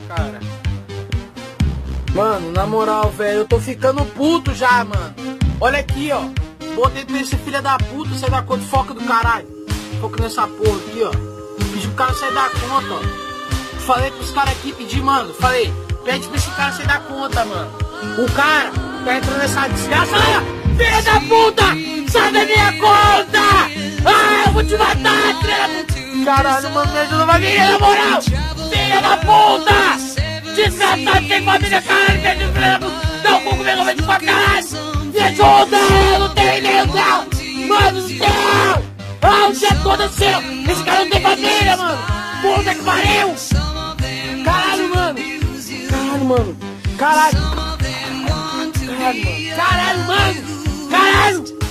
Cara. Mano, na moral, velho, eu tô ficando puto já, mano. Olha aqui, ó. Botei pra esse filho da puta sair da conta, foca do caralho. Foca nessa porra aqui, ó. Pedi pro cara sair da conta, ó. Falei pros caras aqui, pedi, mano. Falei, pede pra esse cara sair da conta, mano. O cara tá entrando nessa desgraça. Filha da puta! Sai da minha conta! Ah, eu vou te matar, filha da puta! Caralho, mano, me ajuda, família, na moral! Filha da puta! Desgraçado, tem família, caralho, me ajuda, filha da puta! Dá um cu comigo, eu vou te pra caralho! Me ajuda! Eu não tenho e-mail, não! Mano do céu! Ah, o dia todo seu! Esse cara não tem família, mano! Puta que pariu! Caralho, mano! Caralho, mano! Caralho! Caralho, mano! Caralho, mano! Caralho!